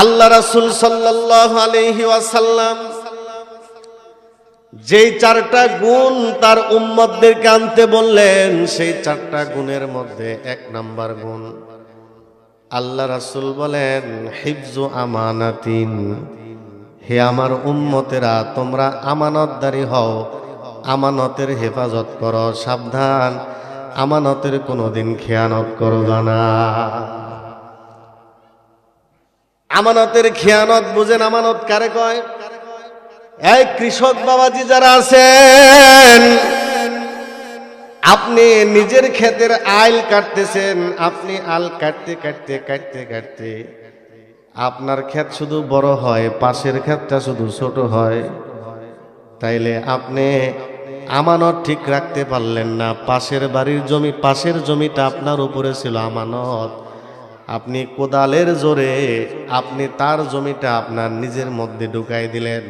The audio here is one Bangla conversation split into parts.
আল্লাহ রাসূল সাল্লাল্লাহু আলাইহি ওয়াসাল্লাম যেই চারটা গুণ তার উম্মতদেরকে আনতে বললেন, সেই চারটা গুণের মধ্যে এক নাম্বার গুণ আল্লাহ রাসূল বলেন হিফজু আমানাতিন। হে আমার উম্মতেরা, তোমরা আমানতদারি হও, আমানতের হেফাজত করো, সাবধান, আমানতের কোনোদিন খেয়ানত করবে না। আমানতের খেয়ানত বুঝেন? আমানত কারে কয়? এই কৃষক বাবাজি যারা আছেন, আপনি নিজের ক্ষেতের আইল কাটতেছেন, আপনি আল কাটতে কাটতে কাটতে কাটতে আপনার ক্ষেত শুধু বড় হয়, পাশের ক্ষেতটা শুধু ছোট হয়। তাইলে আপনি আমানত ঠিক রাখতে পারলেন না। পাশের বাড়ির জমি, পাশের জমিটা আপনার উপরে ছিল আমানত, আপনি কোদালের জোরে আপনি তার জমিটা আপনার নিজের মধ্যে ঢুকাই দিলেন।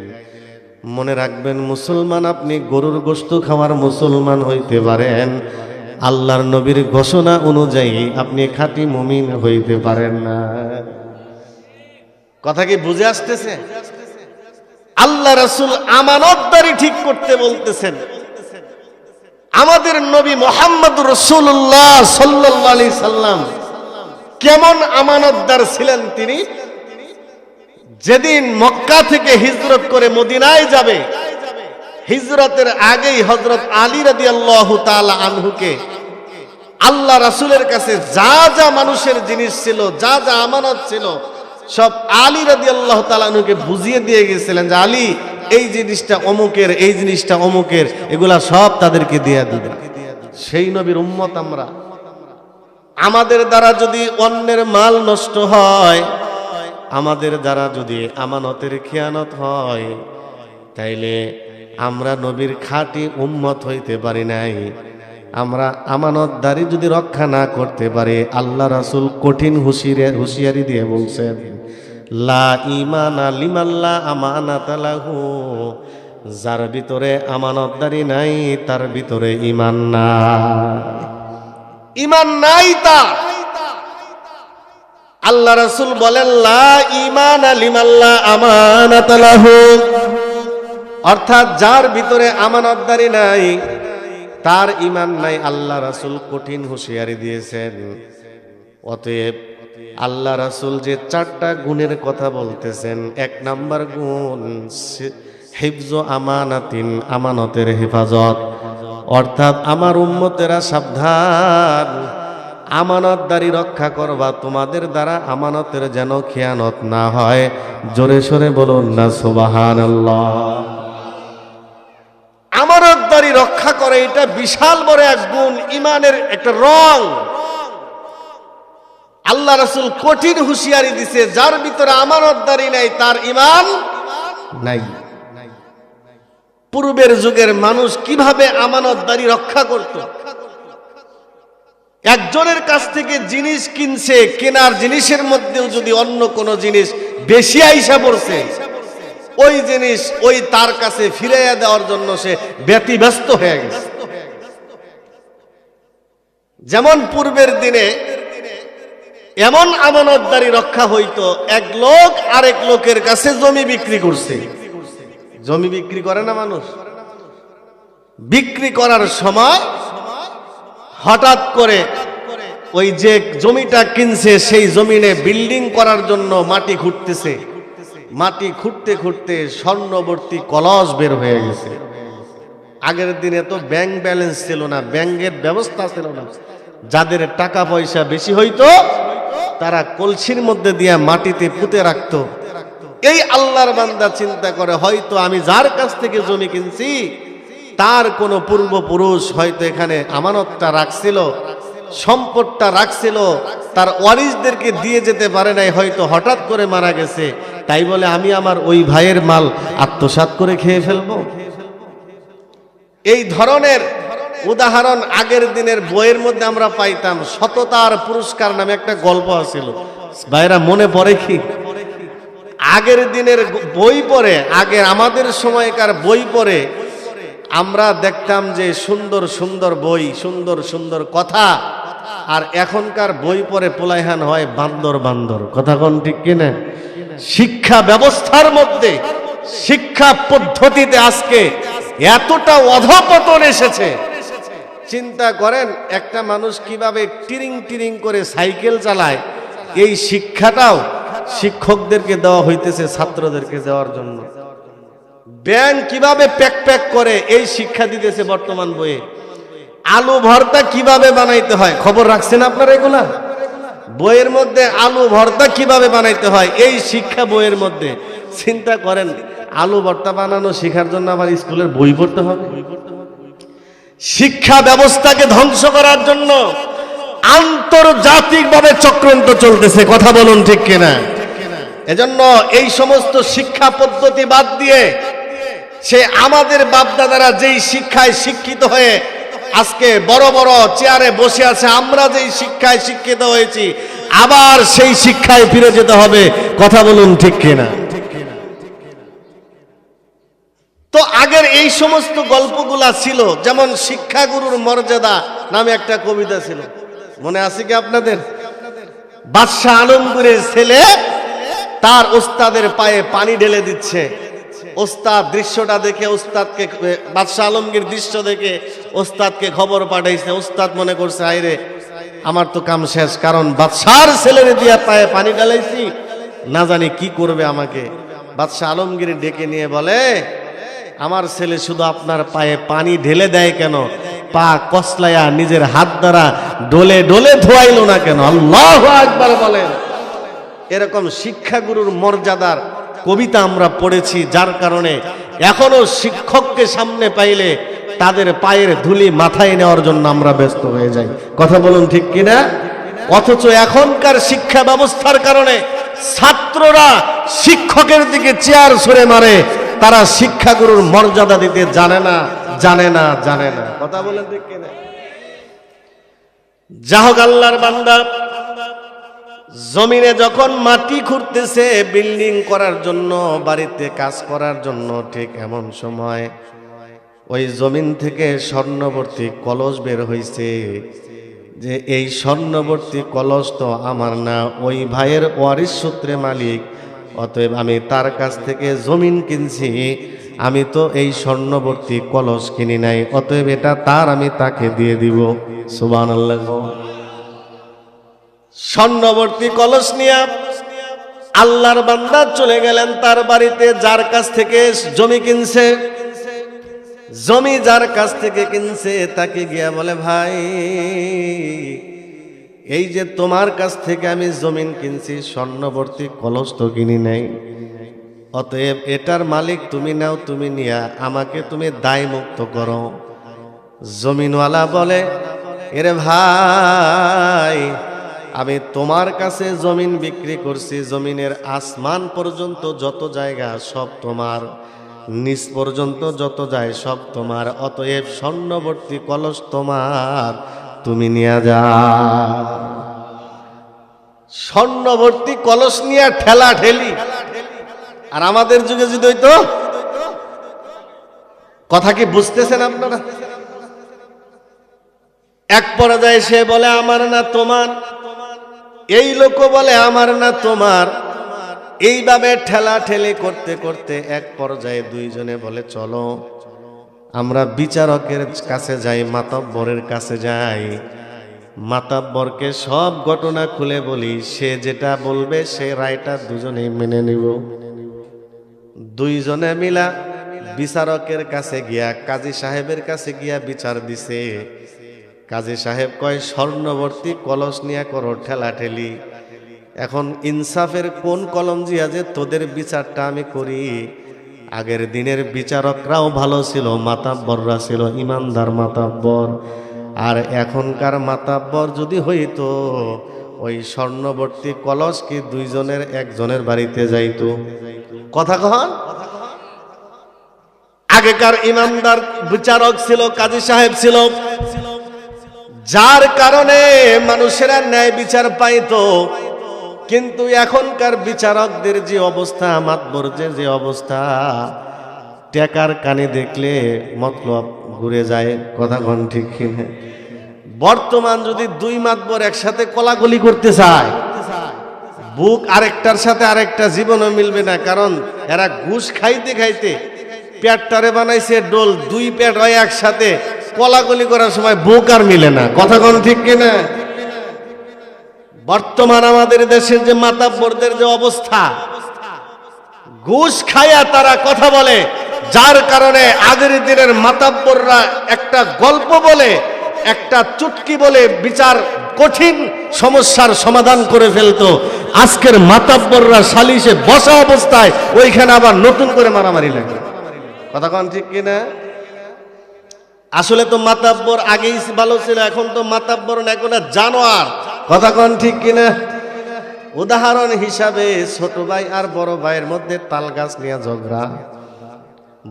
মনে রাখবেন, মুসলমান আপনি গরুর গোশত খাওয়ার মুসলমান হইতে পারেন, আল্লাহর নবীর ঘোষণা অনুযায়ী আপনি খাঁটি মুমিন হইতে পারেন না। কথা কি বুঝে আসতেছে? আল্লাহ রাসূল আমানতদারি ঠিক করতে বলতেছেন। আমাদের নবী মুহাম্মদুর রাসূলুল্লাহ সাল্লাল্লাহু আলাইহি সাল্লাম কেমন আমানতদার ছিলেন তিনি? যেদিন মক্কা থেকে হিজরত করে মদিনায় যাবে, হিজরতের আগেই হযরত আলী রাদিয়াল্লাহু তাআলা আনহুকে আল্লাহ রাসূলের কাছে যা যা মানুষের জিনিস ছিল, যা যা আমানত ছিল, সব আলী রাদিয়াল্লাহু তাআলা আনহুকে বুঝিয়ে দিয়ে গেছিলেন যে আলী, এই জিনিসটা অমুকের, এই জিনিসটা অমুকের, এগুলা সব তাদেরকে দিয়ে দিবেন। সেই নবীর উম্মত আমরা। আমাদের দ্বারা যদি অন্যের মাল নষ্ট হয়, আমাদের দ্বারা যদি আমানতের খেয়ানত হয়, তাইলে আমরা নবীর খাঁটি উম্মত হইতে পারি নাই। আমরা আমানতদারি যদি রক্ষা না করতে পারি, আল্লাহ রাসূল কঠিন হুঁশিয়ারি দিয়ে বলছেন, লা ঈমানা লিমান লা আমানাতা লাহু। যার ভিতরে আমানতদারি নাই, তার ভিতরে ঈমান নাই। ঈমান নাই তার। আল্লাহ রাসূল বলেন, লা ঈমানা লিমান লা আমানাতা লাহু। অর্থাৎ যার ভিতরে আমানতদারি নাই, তার ঈমান নাই। আল্লাহ রাসূল কঠিন হুঁশিয়ারি দিয়েছেন। অতএব আল্লাহ রাসূল যে চারটা গুণের কথা বলতেছেন, এক নাম্বার গুণ হিফজু আমানাতিন, আমানতের হেফাজত। অর্থাৎ আমার উম্মতেরা সাবধান, আমানতদারি রক্ষা করবা, তোমাদের দ্বারা আমানতের যেন খেয়ানত না হয়। জোরে সোরে বলুন না সুবহানাল্লাহ। আমানতদারি রক্ষা করে, এটা বিশাল বড় এক গুণ, ঈমানের একটা রং। আল্লাহ রাসূল কঠিন হুঁশিয়ারি দিছে, যার ভিতরে আমানতদারি নাই তার ঈমান নাই। পূর্বের যুগের মানুষ কিভাবে আমানতদারি রক্ষা করত? একজনের কাছ থেকে জিনিস কিনছে, কেনার জিনিসের মধ্যেও যদি অন্য কোনো জিনিস বেশি আইসা পড়ছে, ওই জিনিস ওই তার কাছে ফিরাইয়া দেওয়ার জন্য সে ব্যতিব্যস্ত হয়ে গেছে। যেমন পূর্বের দিনে এমন আমানতদারি রক্ষা হইতো, এক লোক আরেক লোকের কাছে জমি বিক্রি করছে। জমি বিক্রি করে না মানুষ? বিক্রি করার সময় হঠাৎ করে ওই যে জমিটা কিনছে, সেই জমিনে বিল্ডিং করার জন্য মাটি খুঁড়তেছে। মাটি খুঁড়তে খুঁড়তে স্বর্ণবর্তী কলস বের হয়ে গেছে। আগের দিনে তো ব্যাংক ব্যালেন্স ছিল না, ব্যাংকের ব্যবস্থা ছিল না। যাদের টাকা পয়সা বেশি হইতো, তারা কলসির মধ্যে দিয়ে মাটিতে পুঁতে রাখতো। এই আল্লাহর বান্দা চিন্তা করে, হয়তো আমি যার কাছ থেকে জমি কিনছি, তার কোনো পূর্বপুরুষ হয়তো এখানে আমানতটা রাখছিল, সম্পদটা রাখছিল, তার ওয়ারিসদেরকে দিয়ে যেতে পারে নাই, হয়তো হঠাৎ করে মারা গেছে, তাই বলে আমি আমার ওই ভাইয়ের মাল আত্মসাৎ করে খেয়ে ফেলবো? এই ধরনের উদাহরণ আগের দিনের বইয়ের মধ্যে আমরা পাইতাম। সততার পুরস্কার নামে একটা গল্প আছিল। ভাইরা মনে পড়ে কি? আগের দিনের বই পড়ে, আগের আমাদের সময়কার বই পড়ে আমরা দেখতাম যে সুন্দর সুন্দর বই, সুন্দর সুন্দর কথা। আর এখনকার বই পড়ে পোলাইহান হয় বান্দর বান্দর। কথা কোন ঠিক কিনা? শিক্ষা ব্যবস্থার মধ্যে, শিক্ষা পদ্ধতিতে আজকে এতটা অধপতন এসেছে। চিন্তা করেন একটা মানুষ কিভাবে টিরিং টিরিং করে সাইকেল চালায়, এই শিক্ষাটাও শিক্ষকদেরকে দেওয়া হইতেছে ছাত্রদেরকে দেওয়ার জন্য। ব্যাংক কিভাবে প্যাক প্যাক করে এই শিক্ষা দিতেছে বর্তমান বইয়ে। আলু ভর্তা কিভাবে বানাইতে হয় খবর রাখছেন আপনারা? এগুলা বইয়ের মধ্যে আলু ভর্তা কিভাবে বানাইতে হয় এই শিক্ষা বইয়ের মধ্যে। চিন্তা করেন আলু ভর্তা বানানো শেখার জন্য আবার স্কুলের বই পড়তে হবে। শিক্ষা ব্যবস্থাকে ধ্বংস করার জন্য আন্তর্জাতিকভাবে চক্রান্ত চলতেছে, কথা বলুন ঠিক কিনা? এজন্য এই সমস্ত শিক্ষা পদ্ধতি বাদ দিয়ে সে আমাদের বাপদাদারা যেই শিক্ষায় শিক্ষিত হয়ে আজকে বড় বড় চেয়ারে বসে আছে, আমরা যেই শিক্ষায় শিক্ষিত হয়েছি আবার সেই শিক্ষায় ফিরে যেতে হবে, কথা বলুন ঠিক কিনা? তো আগের এই সমস্ত গল্পগুলা ছিল, যেমন শিক্ষাগুরুর মর্যাদা নামে একটা কবিতা ছিল, মনে আছে কি আপনাদের? বাদশাহ আলমগীরের ছেলে তার ওস্তাদের পায়ে পানি ঢেলে দিচ্ছে। ওস্তাদ দৃশ্যটা দেখে ওস্তাদকে, বাদশাহ আলমগীর দৃশ্য দেখে ওস্তাদকে খবর পাঠাইছে। ওস্তাদ মনে করছে আইরে আমার তো কাম শেষ, কারণ বাদশাহর ছেলের দিয়া পায়ে পানি ঢালাইছি, না জানি কি করবে আমাকে। বাদশাহ আলমগীর ডেকে নিয়ে বলে, আমার ছেলে শুধু আপনার পায়ে পানি ঢেলে দেয় কেন, পা কসলাইয়া নিজের হাত দ্বারা ডলে ডলে ধোয়াইলো না কেন? আল্লাহু আকবার বলেন। এরকম শিক্ষাগুরুর মর্যাদার কবিতা আমরা পড়েছি, যার কারণে এখনো শিক্ষককে সামনে পাইলে তাদের পায়ের ধুলি মাথায় নেওয়ার জন্য আমরা ব্যস্ত হয়ে যাই, কথা বলুন ঠিক কিনা? অথচ এখনকার শিক্ষা ব্যবস্থার কারণে ছাত্ররা শিক্ষকের দিকে চেয়ার ছুঁড়ে মারে, তারা শিক্ষাগুরুর মর্যাদা দিতে জানে না, জানে না, জানে না, কথা বলেন ঠিক কিনা? যাহোক আল্লাহর বান্দা, জমিনে যখন মাটি খুঁড়তেছে বিল্ডিং করার জন্য, বাড়িতে কাজ করার জন্য, ঠিক এমন সময় ওই জমিন থেকে স্বর্ণবর্তী কলস বের হইছে। যে এই স্বর্ণবর্তী কলস তো আমার না, ওই ভাইয়ের ওয়ারিশ সূত্রে মালিক, অতএব আমি তার কাছ থেকে জমিন কিনছি, আমি তো এই স্বর্ণবর্তী কলস কিনি নাই, অতএব এটা তার, আমি তাকে দিয়ে দিব। সুবহানাল্লাহ। স্বর্ণবর্তী কলস নিয়ে আল্লাহর বান্দা চলে গেলেন তার বাড়িতে, যার কাছ থেকে জমি কিনছে। জমি যার কাছ থেকে কিনছে তাকে গিয়া বলে, ভাই এই যে তোমার কাছ থেকে আমি জমিন কিনছি, স্বর্ণবর্তী কলস তো কিনি নাই, অতএব এটার মালিক তুমি নাও, তুমি নিয়া আমাকে তুমি দায় মুক্ত করো। জমিনওয়ালা বলে, এরে ভাই আমি তোমার কাছে জমিন বিক্রি করছি, জমিনের আসমান পর্যন্ত যত জায়গা সব তোমার, নিচ পর্যন্ত যত যায় সব তোমার, অতএব স্বর্ণবর্তী কলস তোমার, তুমি নিয়ে যাও। স্বর্ণবর্তী কলস নিয়ে ঠেলা ঠেলি। আর আমাদের যুগে যদি হইতো, কথা কি বুঝতেছেন আপনারা? এক পর্যায়ে সে বলে আমার না তোমার, এই লোক বলে আমার না তোমার। এইভাবে ঠেলা ঠেলি করতে করতে এক পর্যায়ে দুইজনে বলে চলো আমরা বিচারকের কাছে যাই, মাতব্বরের কাছে যাই, মাতব্বরকে সব ঘটনা খুলে বলি, সে যেটা বলবে সে রায়টা দুজনেই মেনে নিব। দুইজনে মিলা বিচারকের কাছে গিয়া, কাজী সাহেবের কাছে গিয়া বিচার দিছে। কাজী সাহেব কয় স্বর্ণবর্তী কলস নিয়ে করো ঠেলা ঠেলি। এখন ইনসাফের কোন কলম জিয়া যে তোদের বিচারটা আমি করি। আগের দিনের বিচারকরাও ভালো ছিল, মাতাব্বররা ছিল ইমানদার মাতাব্বর। আর এখনকার মাতাব্বর যদি হইতো, ওই স্বর্ণবর্তী কলস কি দুইজনের একজনের বাড়িতে যাইতো? কথা কন। আগেকার ইমানদার বিচারক ছিল, কাজী সাহেব ছিল, যার কারণে মানুষেরা ন্যায় বিচার পাইতো। কিন্তু এখনকার বিচারকদের যে অবস্থা, মাতবরদের যে অবস্থা, টেকার কানে দেখলে মতলব ঘুরে যায়, কথা কোন ঠিক কিনা? বর্তমান যদি দুই মাতবর একসাথে কলাকলি করতে চায়, বুক আরেকটার সাথে আরেকটা জীবনও মিলবে না, কারণ এরা ঘুষ খাইতে খাইতে পেটটারে বানাইছে ডোল, দুই পেট হয় একসাথে, কলাকলি করার সময় বুক আর মিলে না। কথা কোন ঠিক কিনা? বর্তমান আমাদের দেশের যে মাতাব্বরদের যে অবস্থা, ঘুষ খায়া তারা কথা বলে, যার কারণে আগের দিনের মাতাব্বররা একটা গল্প বলে, একটা চুটকি বলে বিচার কঠিন সমস্যার সমাধান করে ফেলতো। আজকের মাতাব্বররা সালিশে বসা অবস্থায় ওইখানে আবার নতুন করে মারামারি লাগে। কথা কোন ঠিক কিনা? আসলে তো মাতাব্বর আগেই ভালো ছিল, এখন তো মাতাব্বর না, এখন জানোয়ার। কথা কোন ঠিক কিনা? উদাহরণ হিসাবে ছোট ভাই আর বড় ভাইয়ের মধ্যে তাল গাছ নিয়ে ঝগড়া।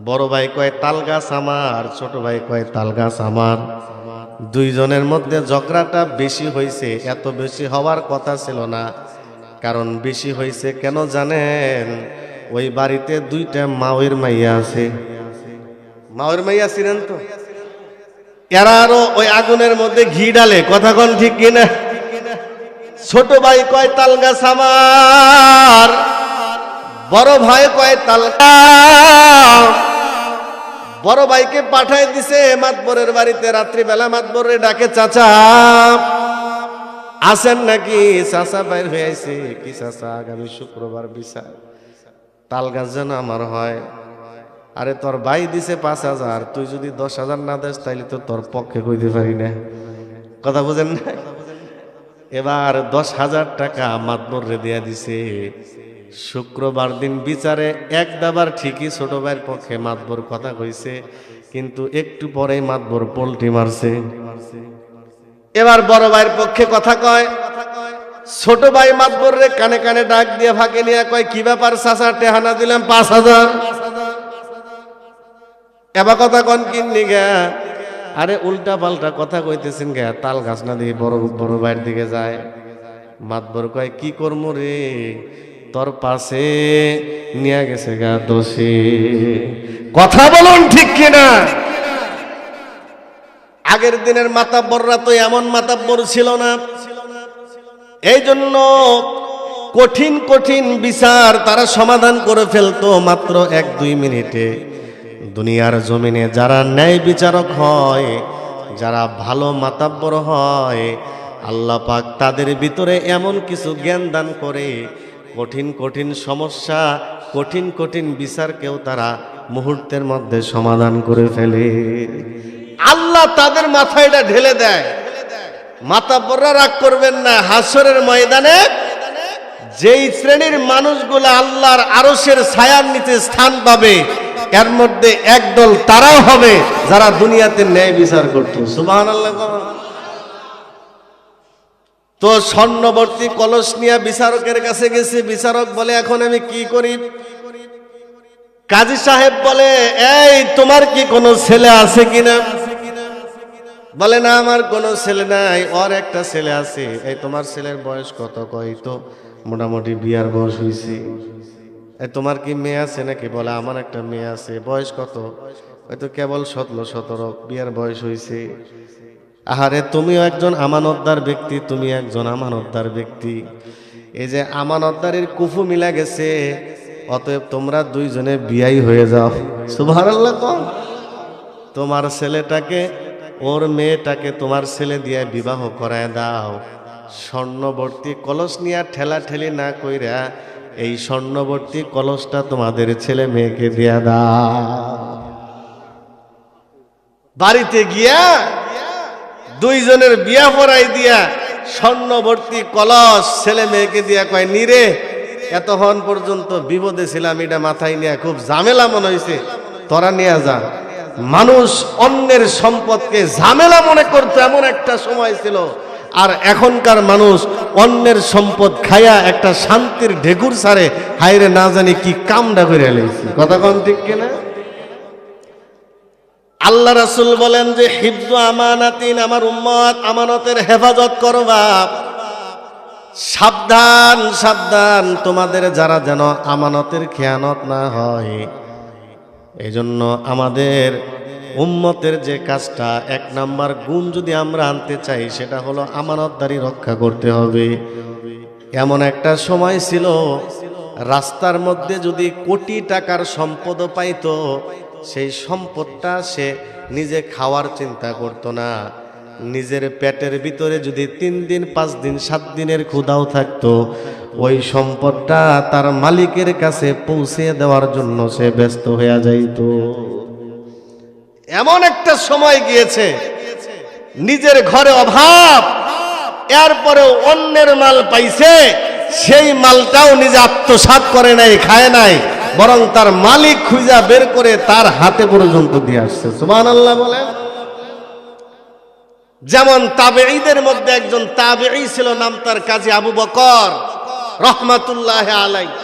বড় ভাই কয় তাল গাছ আমার, ছোট ভাই কয় তাল গাছ আমার। দুইজনের মধ্যে ঝগড়াটা বেশি হয়েছে, এত বেশি হওয়ার কথা ছিল না। কারণ বেশি হয়েছে কেন জানেন? ওই বাড়িতে দুইটা মাওয়ের মাইয়া আছে। মাওয়ের মাইয়া ছিলেন তো, এরা আরো ওই আগুনের মধ্যে ঘি ডালে। কথা কোন ঠিক কিনা? ছোট ভাই কয় তাল গাছ আমার, বড় ভাই কয় তাল গাছ। বড় ভাইকে পাঠাই দিছে মাতবরের বাড়িতে, রাত্রিবেলা মাতবরে ডাকে, চাচা আসেন নাকি? চাচা বাইর হয়ে আইছে। কি চাচা? আগামী শুক্রবার বিচার, তাল গাছ যেন আমার হয়। আরে তোর ভাই দিছে 5,000, তুই যদি 10,000 না দেস তাইলে তো তোর পক্ষে কইতে পারি না। কথা বুঝেন না? এবার 10,000 টাকা মাতবর রে দিয়া দিছে। শুক্রবার দিন বিচারে এক দাবার ঠিকই ছোট ভাইয়ের পক্ষে মাতবর কথা কইছে, কিন্তু একটু পরে মাতবর পল্টি মারছে। এবার বড় ভাইয়ের পক্ষে কথা কয়, ছোট ভাই মাতবর রে কানে কানে ডাক দিয়ে ফাঁকে নিয়ে কয়, কি ব্যাপার চাচা? টেহানা দিলাম 5,000। এবার কথা কন কিননি গা? আরে উল্টা পাল্টা কথা কইতেছেন গা, তাল গাছ না দিয়ে বড় ভাইয়ের দিকে যায়। মাতবর কয়, কি করবো রে, তোর পাশে নিয়ে গেছে গা দোষী। কথা বলুন ঠিক কিনা? আগের দিনের মাতাব্বররা তো এমন মাতাব্বর ছিল না, এই জন্য কঠিন কঠিন বিচার তারা সমাধান করে ফেলতো মাত্র 1-2 মিনিটে। দুনিয়ার জমিনে যারা ন্যায় বিচারক হয়, যারা ভালো মাতাব্বর হয়, আল্লাহ পাক তাদের ভিতরে এমন কিছু জ্ঞান দান করে, কঠিন কঠিন সমস্যা, কঠিন কঠিন বিচারকেও তারা মুহূর্তের মধ্যে সমাধান করে ফেলে। আল্লাহ তাদের মাথায় এটা ঢেলে দেয়। মাতাব্বররা রাগ করবেন না, হাসরের ময়দানে যেই শ্রেণীর মানুষগুলো আল্লাহর আরশের ছায়ার নিচে স্থান পাবে, এর মধ্যে একদল তারাও হবে যারা দুনিয়াতে ন্যায় বিচার করত। সুবহানাল্লাহ। তো স্বর্ণবর্তী কলস নিয়ে বিচারকের কাছে গেছে। বিচারক বলে, এখন আমি কি করি? কাজী সাহেব বলে, এই তোমার কি কোনো ছেলে আছে কিনা? বলে, না আমার কোনো ছেলে নাই, ওর একটা ছেলে আছে। এই তোমার ছেলের বয়স কত? কই তো মোটামুটি বিয়ার বয়স হয়েছে। এই তোমার কি মেয়ে আছে নাকি? বলে, আমার একটা মেয়ে আছে। বয়স কত? হয়তো কেবল 17-17, বিয়ার বয়স হয়েছে। আহারে, তুমিও একজন আমানতদার ব্যক্তি, তুমি একজন আমানতদার ব্যক্তি। এই যে আমানতদারির কুফু মিলা গেছে, অতএব তোমরা দুইজনে বিয়াই হয়ে যাও। সুবহানাল্লাহ। তোমার ছেলেটাকে, ওর মেয়েটাকে তোমার ছেলে দিয়ে বিবাহ করায় দাও। স্বর্ণবর্তী কলস নিয়ে ঠেলা ঠেলি না কইরা এই স্বর্ণবর্তী কলসটা তোমাদের ছেলে মেয়েকে দিয়া দাও। বাড়িতে গিয়া দুইজনের বিয়া পড়াই দিয়া স্বর্ণবর্তী কলস ছেলে মেয়েকে দিয়া কয়, নিরে এতক্ষণ পর্যন্ত বিপদে ছিলাম, এটা মাথায় নিয়ে খুব ঝামেলা মনে হয়েছে, তোরা নিয়ে যা। মানুষ অন্যের সম্পদকে ঝামেলা মনে করতো, এমন একটা সময় ছিল। আর এখনকার মানুষ অন্যের সম্পদ খায়া একটা শান্তির ঢেকুর ছাড়ে, হায়রে না জানি কি কামটা করে এলাইছি। কথা কন ঠিক কিনা? আল্লাহ রাসূল বলেন যে, হিফযু আমানাতিন, আমার উম্মত আমানতের হেফাজত করবা। সাবধান সাবধান, তোমাদের যারা যেন আমানতের খেয়ানত না হয়। এজন্য আমাদের উম্মতের যে কাজটা, 1 নাম্বার গুণ যদি আমরা আনতে চাই, সেটা হলো আমানতদারি রক্ষা করতে হবে। এমন একটা সময় ছিল রাস্তার মধ্যে যদি কোটি টাকার সম্পদ পাইতো, সেই সম্পদটা সে নিজে খাওয়ার চিন্তা করতো না। নিজের পেটের ভিতরে যদি 3 দিন 5 দিন 7 দিনের ক্ষুধাও থাকতো, ওই সম্পদটা তার মালিকের কাছে পৌঁছে দেওয়ার জন্য সে ব্যস্ত হয়ে যাইত। এমন একটা সময় গিয়েছে নিজের ঘরে অভাব, এরপরেও অন্যের মাল পাইছে, সেই মালটাও নিজে আত্মসাৎ করে নাই, খায় নাই, বরং তার মালিক খুঁজা বের করে তার হাতে পর্যন্ত দিয়ে আসছে। সুবহানাল্লাহ বলেন। যেমন তাবেঈদের মধ্যে একজন তাবেঈ ছিল, নাম তার কাজী আবু বকর রহমাতুল্লাহ আলাইহি।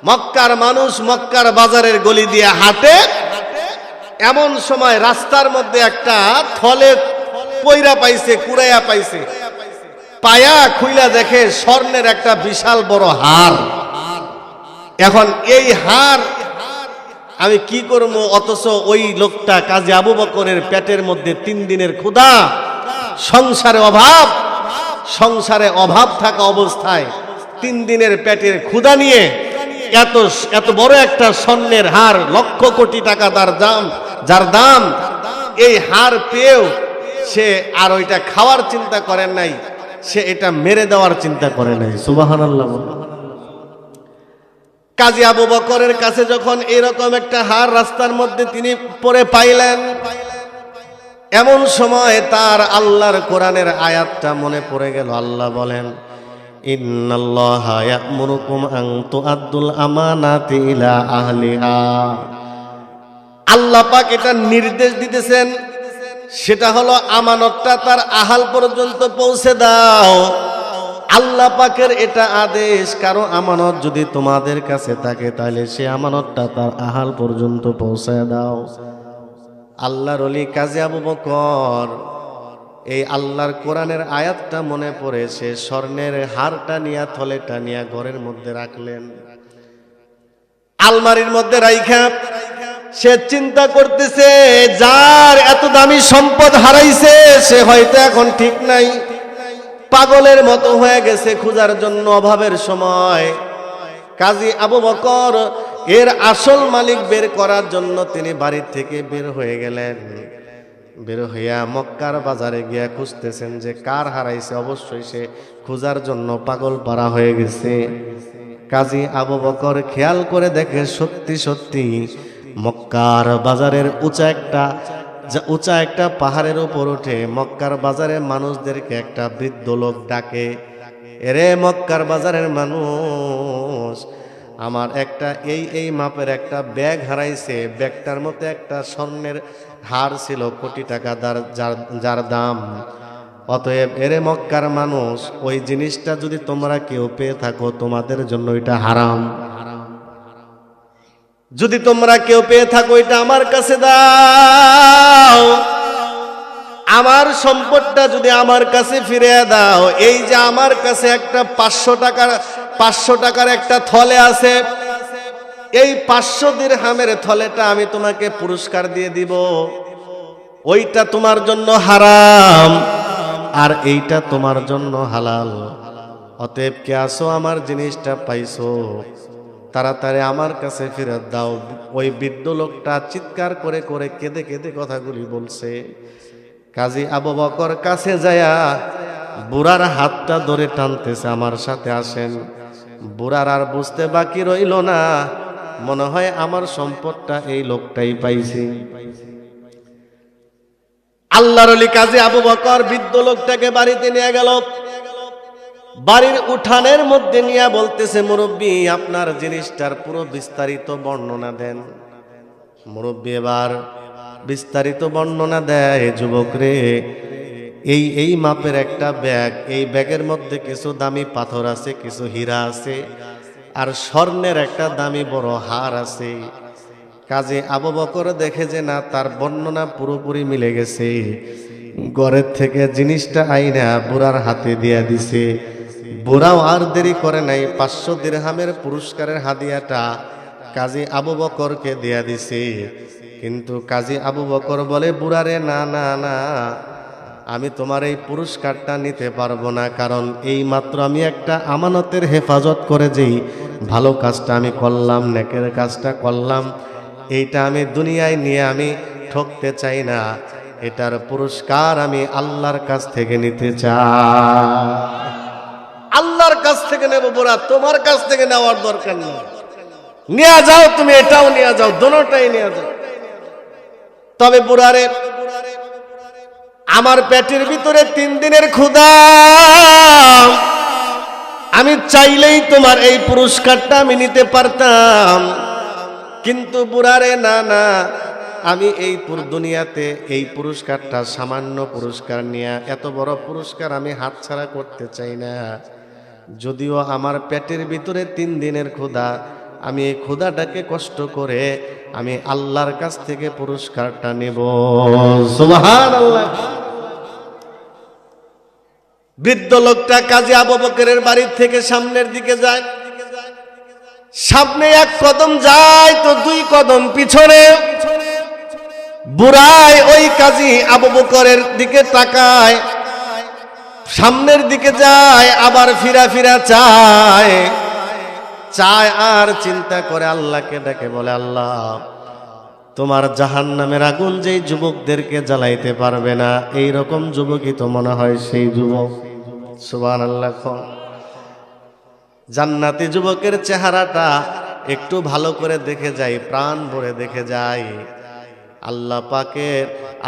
মক্কার মানুষ মক্কার বাজারের গলি দিয়ে হাঁটে, এমন সময় রাস্তার মধ্যে একটা থলে পয়রা পাইছে, কুড়াইয়া পাইছে, পায়া খুইলা দেখে স্বর্ণের একটা বিশাল বড় হার। এখন এই হার আমি কি করব? অথচ ওই লোকটা কাজী আবু বকরের পেটের মধ্যে 3 দিনের ক্ষুধা, সংসারে অভাব থাকা অবস্থায় 3 দিনের পেটের ক্ষুধা নিয়ে এত বড় একটা স্বর্ণের হার, লক্ষ কোটি টাকা যার দাম, এই হার পেয়েও সে আর ওইটা খাওয়ার চিন্তা করেন নাই, সে এটা মেরে দেওয়ার চিন্তা করে নাই। সুবহানাল্লাহ। কাজী আবু বকরের কাছে যখন এরকম একটা হার রাস্তার মধ্যে তিনি পরে পাইলেন, এমন সময় তার আল্লাহর কোরআনের আয়াতটা মনে পড়ে গেল। আল্লাহ বলেন, ইন্নাল্লাহা ইয়া'মুরুকুম আন তুআদ্দুল আমানাতি ইলা আহলিহা। আল্লাহ পাক এটা নির্দেশ দিতেছেন, সেটা হলো আমানতটা তার আহাল পর্যন্ত পৌঁছে দাও। আল্লাহ পাকের এটা আদেশ, কারো আমানত যদি তোমাদের কাছে থাকে তাহলে সে আমানতটা তার আহাল পর্যন্ত পৌঁছায় দাও। আল্লাহর ওলি কাজী আবু বকর এই আল্লাহর কোরআনের আয়াতটা মনে পড়ে সে স্বর্ণের হারটা নিয়ে, থলেটা নিয়ে ঘরের মধ্যে রাখলেন, আলমারির মধ্যে রাইখা সে চিন্তা করতেছে, যার এত দামি সম্পদ হারাইছে সে হয়তো এখন ঠিক নাই, পাগলের মতো হয়ে গেছে খোঁজার জন্য অভাবের সময়। কাজী আবু বকর এর আসল মালিক বের করার জন্য তিনি বাড়ির থেকে বের হয়ে গেলেন। বের হইয়া মক্কার বাজারে গিয়া খুঁজতেছেন যে কার হারাইছে। অবশ্যই সে খোঁজার জন্য পাগল পারা হয়ে গেছে। কাজী আবু বকর খেয়াল করে দেখে সত্যি সত্যি মক্কার বাজারের উঁচা একটা পাহাড়ের উপর উঠে মক্কার বাজারের মানুষদেরকে একটা বৃদ্ধ লোক ডাকে, এরে মক্কার বাজারের মানুষ, আমার একটা এই মাপের একটা ব্যাগ হারাইছে, ব্যাগটার মধ্যে একটা স্বর্ণের হার ছিল, কোটি টাকা যার দাম। অতএব এরে মক্কার মানুষ, ওই জিনিসটা যদি তোমরা কেউ পেয়ে থাকো তোমাদের জন্য এটা হারাম। যদি তোমরা কেউ পেয়ে থাকো এটা আমার কাছে দাও, আমার সম্পদটা যদি আমার কাছে ফিরে দাও। এই যে আমার কাছে একটা 500 টাকার একটা থলে আছে, এই 500 দিরহামের থলেটা আমি তোমাকে পুরস্কার দিয়ে দিব, ওইটা তোমার জন্য হারাম আর এইটা তোমার জন্য হালাল। অতএব কে আসো আমার জিনিসটা পাইছো, তাড়াতাড়ি আমার কাছে ফেরত দাও। ওই বৃদ্ধ লোকটা চিৎকার করে করে কেঁদে কেঁদে কথাগুলি বলছে। কাজী আবু বকর কাছে যায়া বুড়ার হাতটা ধরে টানতেছে, আমার সাথে আসেন। বুড়ার আর বুঝতে বাকি রইল না, মনে হয় আমার সম্পদটা এই লোকটাই পাইছে। আল্লাহর ওলি কাজী আবু বকর বৃদ্ধ লোকটাকে বাড়িতে নিয়ে গেল। বাড়ির উঠানের মধ্যে নিয়ে বলতেছে, মুরব্বী আপনার জিনিসটার পুরো বিস্তারিত বর্ণনা দেন। মুরব্বী এবার বিস্তারিত বর্ণনা দেয়, যুবক রে, এই মাপের একটা ব্যাগ, এই ব্যাগের মধ্যে কিছু দামি পাথর আছে, কিছু হীরা আছে, আর স্বর্ণের একটা দামি বড় হার আছে। কাজে আবু বকর দেখে যে না, তার বর্ণনা পুরোপুরি মিলে গেছে। ঘরের থেকে জিনিসটা আইনা বুড়ার হাতে দিয়া দিছে। বুড়াও আর দেরি করে নাই, 500 দিরহামের পুরস্কারের হাদিয়াটা কাজী আবু বকরকে দিয়া দিছে। কিন্তু কাজী আবু বকর বলে, বুড়ারে, না না না, আমি তোমার এই পুরস্কারটা নিতে পারবো না, কারণ এই মাত্র আমি একটা আমানতের হেফাজত করে যেই ভালো কাজটা আমি করলাম, নেকের কাজটা করলাম, এইটা আমি দুনিয়ায় নিয়ে আমি ঠকতে চাই না। এটার পুরস্কার আমি আল্লাহর কাছ থেকে নিতে চাই। আল্লাহর কাছ থেকে নেব বুড়া, তোমার কাছ থেকে নেওয়ার দরকার নেই। নিয়ে যাও তুমি, এটাও নিয়ে যাও, দোনোটাই নিয়ে যাও। তবে বুড়ারে, আমার পেটের ভিতরে 3 দিনের ক্ষুধা, আমি চাইলেই তোমার এই পুরস্কারটা আমি নিতে পারতাম, কিন্তু বুড়ারে না না, আমি এই দুনিয়াতে এই পুরস্কারটা সামান্য পুরস্কার নিয়ে এত বড় পুরস্কার আমি হাতছাড়া করতে চাই না। যদিও আমার পেটের ভিতরে 3 দিনের ক্ষুধা, আমি এই ক্ষুধাটাকে কষ্ট করে আমি আল্লাহর কাছ থেকে পুরস্কারটা নেব। সুবহানাল্লাহ। বৃদ্ধ লোকটা কাজী আবু বকরের বাড়ির থেকে সামনের দিকে যায়। সামনে 1 কদম যায় তো 2 কদম পিছনে। বুড়াই ওই কাজী আবু বকরের দিকে তাকায়, সামনের দিকে যায়, আবার ফিরা ফিরা চায় আর চিন্তা করে আল্লাহকে ডেকে বলে, আল্লাহ, তোমার জাহান্নামের আগুন যেই যুবকদেরকে জ্বালাইতে পারবে না, এই রকম যুবকই তো মনে হয় সেই যুবক। সুবহানাল্লাহ। জান্নাতি যুবকের চেহারাটা একটু ভালো করে দেখে যাই, প্রাণ ভরে দেখে যাই।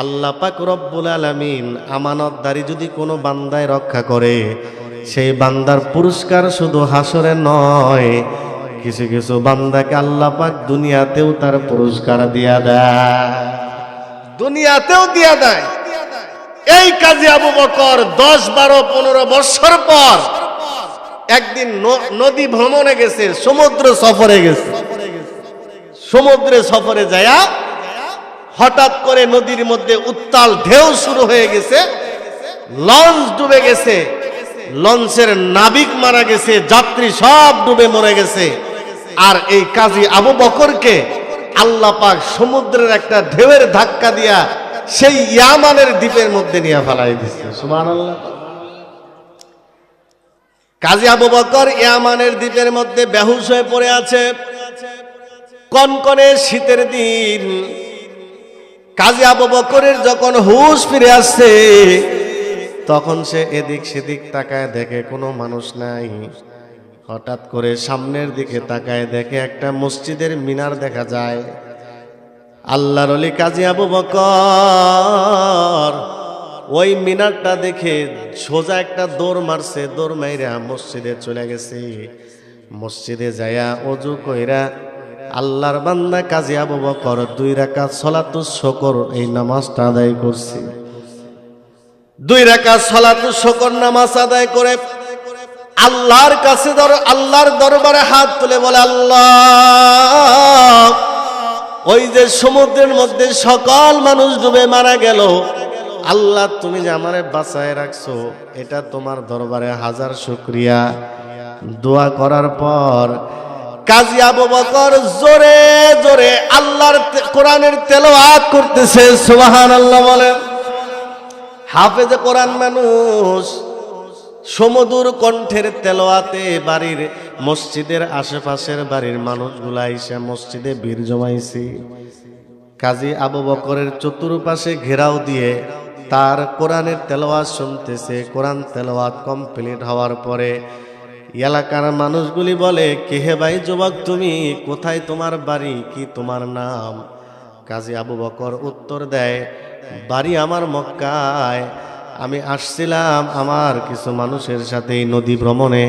আল্লাহ পাক রব্বুল আলামিন আমানতদারি যদি কোনো বান্দায় রক্ষা করে, সেই বান্দার পুরস্কার শুধু হাসরে নয়, কিছু কিছু বান্দাকে আল্লাহ পাক দুনিয়াতেও তার পুরস্কার দিয়া দেয়, দুনিয়াতেও দিয়া দেয়। এই কাজী আবু বকর 10, 12, 15 বছর পর একদিন নদী ভ্রমণে গেছে, সমুদ্র সফরে গেছে। সমুদ্রে সফরে যায়া হঠাৎ করে নদীর মধ্যে উত্তাল ঢেউ শুরু হয়ে গেছে, লঞ্চ ডুবে গেছে, লঞ্চের নাবিক মারা গেছে, যাত্রী সব ডুবে মরে গেছে। আর এই কাজী আবু বকরকে আল্লাহ পাক সমুদ্রের একটা ঢেউয়ের ধাক্কা দিয়া সেই ইয়ামানের দ্বীপের মধ্যে নিয়ে ফেলাই দিচ্ছে। সুবহানাল্লাহ। কাজী আবু বকর ইয়ামানের দ্বীপের মধ্যে বেহুশ হয়ে পড়ে আছে। কনকনে শীতের দিন। কাজী আবু বকরের যখন হুঁশ ফিরে আসছে, তখন সে এদিক সেদিক তাকায়, দেখে কোনো মানুষ নাই। হঠাৎ করে সামনের দিকে তাকায়, দেখে একটা মসজিদের মিনার দেখা যায়। আল্লাহর ওলি কাজী আবু বকর ওই মিনারটা দেখে সোজা একটা দৌড় মারছে, দৌড় মাইরা মসজিদে চলে গেছে। মসজিদে যায়া ওযু কইরা আল্লাহর বান্দা কাজী আবু বকর 2 রাকাত সালাতুস শুকর এই নামাজটা আদায় করছে। 2 রাকাত সালাতুস শুকর নামাজ আদায় করে আল্লাহর কাছে আল্লাহর দরবারে হাত তুলে বলে, আল্লাহ, ওই যে সমুদ্রের মধ্যে সকল মানুষ ডুবে মারা গেল, আল্লাহ তুমি যে আমারে বাঁচায় রাখছো, এটা তোমার দরবারে হাজার শুকরিয়া। দোয়া করার পর কাজী আবু বকর জোরে জোরে আল্লাহর কোরআনের তেলাওয়াত করতেছে। সুবহানাল্লাহ বলেন। হাফেজে কোরআন মানুষ, সমুদূর কণ্ঠের তেলাওয়াতে বাড়ির মসজিদের আশেপাশের বাড়ির মানুষগুলা এসে মসজিদে ভিড় জমাইছে। কাজী আবু বকরের চতুর্পাশে ঘেরাও দিয়ে তার কোরআনের তেলাওয়াত শুনতেছে। কোরআন তেলাওয়াত কমপ্লিট হওয়ার পরে এলাকার মানুষগুলি বলে, কে হে ভাই যুবক তুমি, কোথায় তোমার বাড়ি, কি তোমার নাম? কাজী আবু বকর উত্তর দেয়, বাড়ি আমার মক্কায়। আমি আসছিলাম আমার কিছু মানুষের সাথে এই নদী ভ্রমণে,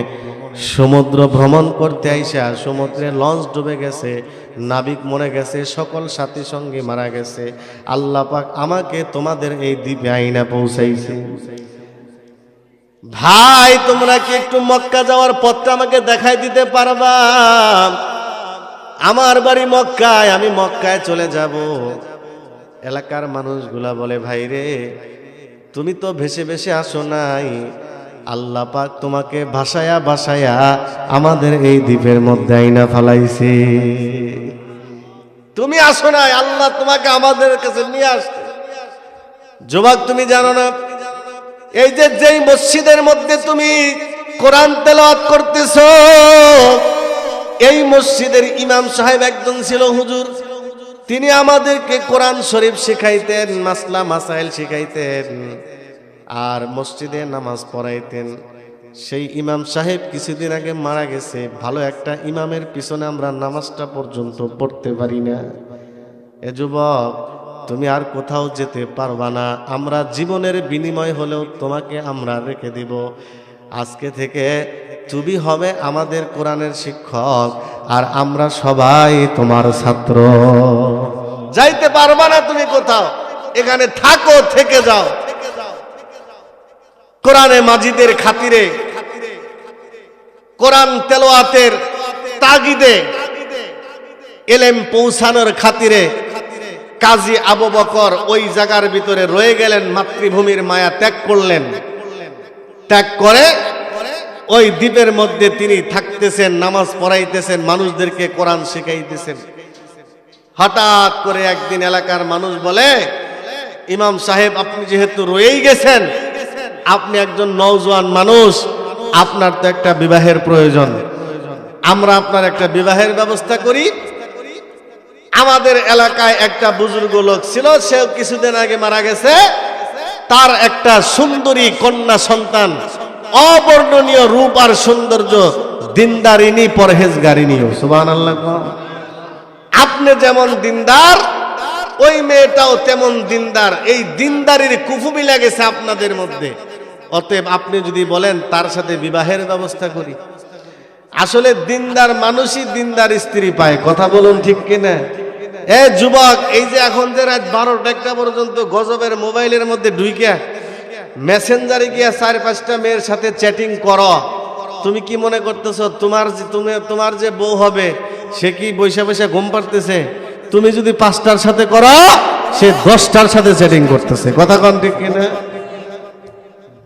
সমুদ্র ভ্রমণ করতে আইসা সমুদ্রে লঞ্চ ডুবে গেছে, নাবিক মরে গেছে, সকল সাথী সঙ্গী মারা গেছে। আল্লাহ পাক আমাকে তোমাদের এই দ্বীপে আইনা পৌঁছাইছে। ভাই, তোমরা কি একটু মক্কা যাওয়ার পথটা আমাকে দেখাই দিতে পারবা? আমার বাড়ি মক্কায়, আমি মক্কায় চলে যাব। এলাকার মানুষগুলা বলে, ভাই রে, তুমি তো ভেসে ভেসে আসো নাই, আল্লাহ পাক তোমাকে ভাসায়া ভাসায়া আমাদের এই দ্বীপের মধ্যে আইনা ফালাইছে। তুমি আসো নাই, আল্লাহ তোমাকে আমাদের কাছে নিয়ে আসছে। যুবক, তুমি জানো না এই যে যেই মসজিদের মধ্যে তুমি কোরআন তেলাওয়াত করতেছো, এই মসজিদের ইমাম সাহেব একজন ছিল হুজুর। তিনি আমাদেরকে কোরআন শরীফ শিখাইতেন, মাসলা মাসাইল শিখাইতেন, আর মসজিদে নামাজ পড়াইতেন। সেই ইমাম সাহেব কিছুদিন আগে মারা গেছে। ভালো একটা ইমামের পিছনে আমরা নামাজটা পর্যন্ত পড়তে পারি না। এ যুবক, তুমি আর কোথাও যেতে পারবা না। আমরা জীবনের বিনিময় হলেও তোমাকে আমরা রেখে দিব। আজকে থেকে তুমি হবে আমাদের কোরআনের শিক্ষক, আর আমরা সবাই তোমার ছাত্র। যাইতে পারবা না তুমি কোথাও, এখানে থাকো, থেকে যাও। কোরআনে মাজিদের খাতিরে, কোরআন তেলাওয়াতের তাগিদে, ইলম পৌঁছানোর খাতিরে কাজী আবু বকর ওই জায়গার ভিতরে রয়ে গেলেন। মাতৃভূমির মায়া ত্যাগ করলেন। ত্যাগ করে ওই দ্বীপের মধ্যে তিনি থাকতেছেন, নামাজ পড়াইতেছেন, মানুষদেরকে কোরআন শিখাইতেছেন। হঠাৎ করে একদিন এলাকার মানুষ বলে, ইমাম সাহেব আপনি যেহেতু রয়েই গেছেন, আপনি একজন নওজোয়ান মানুষ, আপনার তো একটা বিবাহের প্রয়োজন। আমরা আপনার একটা বিবাহের ব্যবস্থা করি। আমাদের এলাকায় একটা বুজুর্গ লোক ছিল, সেও কিছুদিন আগে মারা গেছে। তার একটা সুন্দরী কন্যা সন্তান, অবর্ণনীয় রূপ আর সৌন্দর্য, দিনদারিনী, পরহেজগারিনীও। সুবহানাল্লাহ। আপনি যেমন দিনদার, ওই মেয়েটাও তেমন দিনদার। এই দিনদারির কুফুবি লাগেছে আপনাদের মধ্যে। অতএব আপনি যদি বলেন তার সাথে বিবাহের ব্যবস্থা করি। আসলে দিনদার মানুষই দিনদার স্ত্রী পায়। কথা বলুন ঠিক কিনা? এ যুবক, এই যে এখন যে রাত 12টা পর্যন্ত গজবের মোবাইলের মধ্যে ঢুইকা মেসেঞ্জারে গিয়া 4-5টা মেয়ের সাথে চ্যাটিং করো, তুমি কি মনে করতেছো তোমার যে বউ হবে সে কি বৈশা বৈশা ঘুম পাড়তেছে? তুমি যদি 5টার সাথে করো, সে 10টার সাথে চ্যাটিং করতেছে। কথা কোন ঠিক কিনা?